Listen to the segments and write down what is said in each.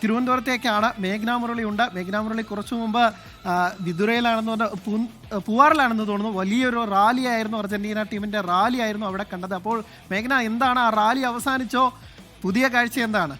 തിരുവനന്തപുരത്തേക്കാണ്. മേഘ്ന മുരളി ഉണ്ട്. മേഘ്ന മുരളി കുറച്ചു മുമ്പ് വിദുരയിലാണെന്ന് പറഞ്ഞാൽ പൂവാറിലാണെന്ന് തോന്നുന്നു. വലിയൊരു റാലി ആയിരുന്നു, അർജന്റീന ടീമിൻ്റെ റാലി ആയിരുന്നു അവിടെ കണ്ടത്. അപ്പോൾ മേഘ്ന, എന്താണ് ആ റാലി അവസാനിച്ചോ? പുതിയ കാഴ്ച എന്താണ്?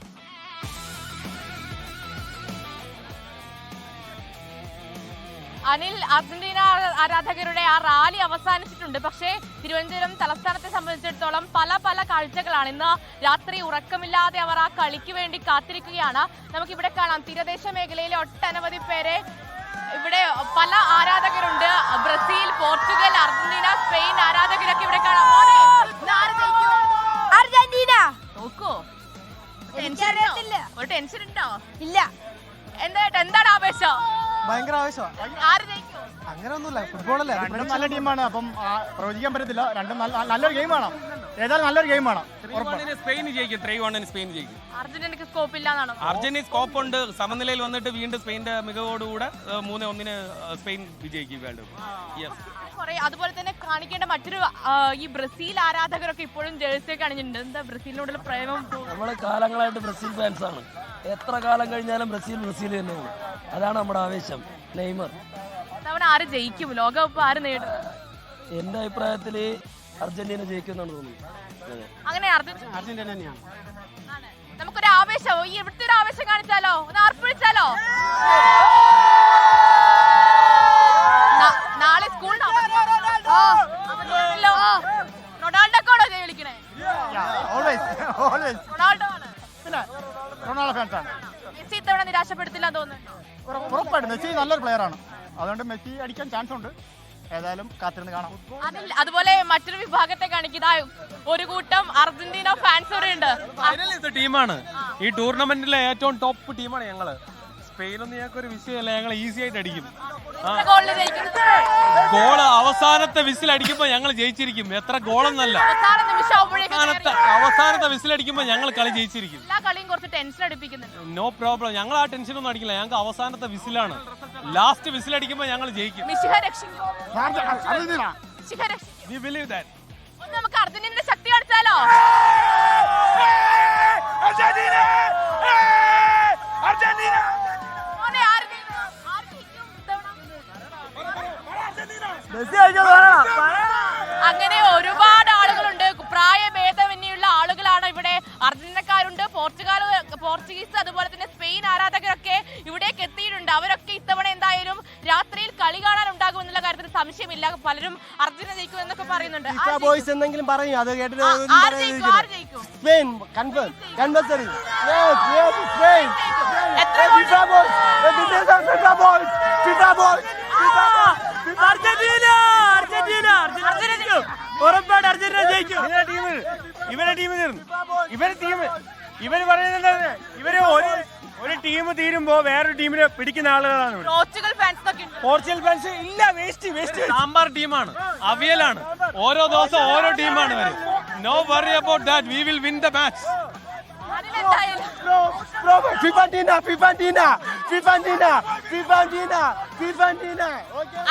അനിൽ, അർജന്റീന ആരാധകരുടെ ആ റാലി അവസാനിച്ചിട്ടുണ്ട്. പക്ഷേ തിരുവനന്തപുരം തലസ്ഥാനത്തെ സംബന്ധിച്ചിടത്തോളം പല കാഴ്ചകളാണ്. ഇന്ന് രാത്രി ഉറക്കമില്ലാതെ അവർ ആ കളിക്ക് വേണ്ടി കാത്തിരിക്കുകയാണ്. നമുക്കിവിടെ കാണാം തീരദേശ മേഖലയിലെ ഒട്ടനവധി പേരെ. ഇവിടെ പല ആരാധകരുണ്ട്. ബ്രസീൽ, പോർച്ചുഗൽ, അർജന്റീന, സ്പെയിൻ ആരാധകരൊക്കെ ഇവിടെ കാണാം. അർജന്റീന നോക്കൂ, ഒരു ടെൻഷൻ ഉണ്ടോ? ഇല്ല. എന്താണ് ആവേശം? ഭയങ്കര ആവേശമാണ്. ആര് ജയിക്കും? അങ്ങനെയൊന്നുമില്ല, ഫുട്ബോളല്ലേ. രണ്ടും നല്ല ടീമാണ്, അപ്പം പ്രവചിക്കാൻ പറ്റത്തില്ല. രണ്ടും നല്ലൊരു ഗെയിമാണ്. ഏതായാലും നല്ലൊരു ഗെയിമാണ്. സ്പെയിൻ ജയിക്കും. 3-1 സ്പെയിൻ ജയിക്കും. അർജന്റീനക്ക് സ്കോപ്പ് ഇല്ലാന്നാണോ? അർജന്റീന സ്കോപ്പ് ഉണ്ട്. സമനിലയിൽ വന്നിട്ട് വീണ്ടും സ്പെയിന്റെ മികവോടുകൂടെ 3-1 സ്പെയിൻ വിജയിക്കും വേൾഡ് കപ്പ്. അതുപോലെ തന്നെ കാണിക്കേണ്ട മറ്റൊരു ഈ ബ്രസീൽ ആരാധകരൊക്കെ ഇപ്പോഴും ജേഴ്സി ഒക്കെ അണിഞ്ഞിട്ടുണ്ട്. എന്താ ബ്രസീലിനോടുള്ള പ്രേമം? നമ്മള് കാലങ്ങളായിട്ട് ബ്രസീൽ ഫാൻസ് ആണ്. എത്ര കാലം കഴിഞ്ഞാലും ബ്രസീൽ തന്നെയാണ്. അതാണ് നമ്മുടെ ആവേശം. നെയ്മർ തവണ ആര് ജയിക്കും? ലോകകപ്പ് ആര് നേടും? എന്റെ അഭിപ്രായത്തില് അർജന്റീന ജയിക്കുമെന്നാണ് തോന്നുന്നത്. അങ്ങനെ അർജന്റീന തന്നെയാണ്. നമുക്കൊരു ആവേശം, ഈ ഇവിടുത്തെ ഒരു ആവേശം കാണിച്ചാലോ? ഒന്ന് ആർപ്പിടിച്ചാലോ? നാളെ സ്കൂൾ റൊണാൾഡോക്കാണോ വിളിക്കണേ? റൊണാൾഡോ ആണ്. റൊണാൾഡോ ഫാൻസാണ്. മെസ്സി ഇത്തവണ നിരാശപ്പെടുത്തില്ല തോന്നുന്നു. ഉറപ്പായിട്ടും മെസ്സി നല്ലൊരു പ്ലെയർ ആണ്. അതുകൊണ്ട് മെസ്സി അടിക്കാൻ ചാൻസ് ഉണ്ട്. ഏതായാലും കാത്തിരുന്ന് കാണാം. അതുപോലെ മറ്റൊരു വിഭാഗത്തെ കാണിക്കുന്ന ഒരു കൂട്ടം അർജന്റീന ഫാൻസ് ഇവിടെ ഉണ്ട്. ടീമാണ് ഈ ടൂർണമെന്റിലെ ഏറ്റവും ടോപ്പ് ടീമാണ് ഞങ്ങള്. സ്പെയിനൊന്നും ഞങ്ങൾക്ക് ഒരു വിഷയമല്ല, ഞങ്ങൾ ഈസി ആയിട്ട് അടിക്കും. ഗോള് അവസാനത്തെ വിസിൽ അടിക്കുമ്പോ ഞങ്ങൾ ജയിച്ചിരിക്കും. എത്ര ഗോളെന്നല്ല, അവസാനത്തെ വിസിൽ അടിക്കുമ്പോ ഞങ്ങൾ കളി ജയിച്ചിരിക്കും. നോ പ്രോബ്ലം, ഞങ്ങൾ ആ ടെൻഷൻ ഒന്നും അടിക്കില്ല. ഞങ്ങൾക്ക് അവസാനത്തെ വിസിലാണ്. ലാസ്റ്റ് വിസിൽ അടിക്കുമ്പോ ഞങ്ങൾ ജയിക്കും. നമുക്ക് അർജന്റീനയുടെ ശക്തി കാണിച്ചാലോ? അങ്ങനെ ഒരുപാട് ആളുകളുണ്ട്. പ്രായഭേദമന്യുള്ള ആളുകളാണ് ഇവിടെ. അർജന്റീനക്കാരുണ്ട്, പോർച്ചുഗീസ്, അതുപോലെ തന്നെ സ്പെയിൻ ആരാധകരൊക്കെ ഇവിടേക്ക് എത്തിയിട്ടുണ്ട്. അവരൊക്കെ ഇത്തവണ എന്തായാലും രാത്രിയിൽ കളി കാണാൻ ഉണ്ടാകും എന്നുള്ള കാര്യത്തിൽ സംശയമില്ല. പലരും അർജന്റീന ജയിക്കും എന്നൊക്കെ പറയുന്നുണ്ട്. ഉറപ്പായിട്ട് അർജന്റീന ജയിക്കും. ഇവര് പറയുന്നത് ഒരു ടീം തീരുമ്പോ വേറൊരു ടീമിനെ പിടിക്കുന്ന ആളുകളാണ്. പോർച്ചുഗൽ ഫാൻസ് ഇല്ല, വേസ്റ്റ് സാമ്പാർ ടീമാണ്, അവിയലാണ്. ഓരോ ദിവസം ഓരോ ടീമാണ് വരും. No worry about that, we will win the match.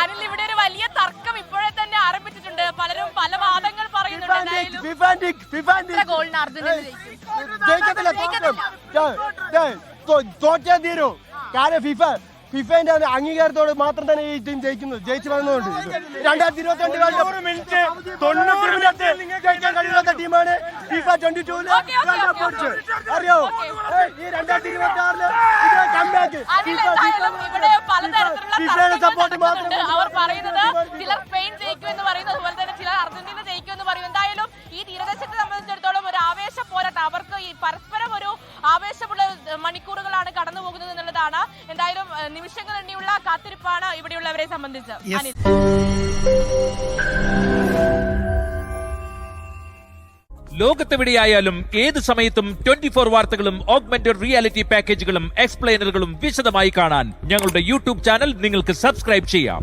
Anil, ഇവിടെ ഒരു വലിയ തർക്കം ഇപ്പോഴേ തന്നെ ആരംഭിച്ചിട്ടുണ്ട്. പലരും പല വാദങ്ങൾ പറയുന്നുണ്ട്. ഗോളിന് അർജന്റീന തോറ്റാൻ തീരൂ. കാരണം ഫിഫന്റെ അംഗീകാരത്തോട് മാത്രം തന്നെ ഈ ടീം ജയിച്ചു വന്നതുകൊണ്ട് 2022 വേൾഡ് മിനിറ്റ് 90 മിനിറ്റ് ജയിക്കാൻ കഴിയാത്ത ടീമാണ് ഫിഫ 22 അറിയോ? ഈ 2026 കംബാക്ക് സപ്പോർട്ട് മാത്രം. അവർ പറയുന്നത് ചിലർ സ്പെയിൻ ജയിക്കും എന്ന് പറയുന്നത്, അതുപോലെ തന്നെ ചിലർ അർജന്റീന ജയിക്കും എന്ന് പറയും. എന്തായാലും ഈ തീരദേശത്തെ സംബന്ധിച്ചിടത്തോളം ഒരു ആവേശ പോരാട്ടം. അവർക്ക് ഈ പരസ്പരം ഒരു ആവേശമുള്ള മണിക്കൂറുകളാണ് കടന്നു പോകുന്നത് എന്നുള്ളതാണ്. എന്തായാലും നിമിഷങ്ങൾ എണ്ണിയുള്ള കാത്തിരിപ്പാണ് ഇവിടെയുള്ളവരെ സംബന്ധിച്ച്. ലോകത്തെവിടെയായാലും ഏത് സമയത്തും 24 വാർത്തകളും ഓഗ്മെന്റഡ് റിയാലിറ്റി പാക്കേജുകളും എക്സ്പ്ലെയിനറുകളും വിശദമായി കാണാൻ ഞങ്ങളുടെ യൂട്യൂബ് ചാനൽ നിങ്ങൾക്ക് സബ്സ്ക്രൈബ് ചെയ്യാം.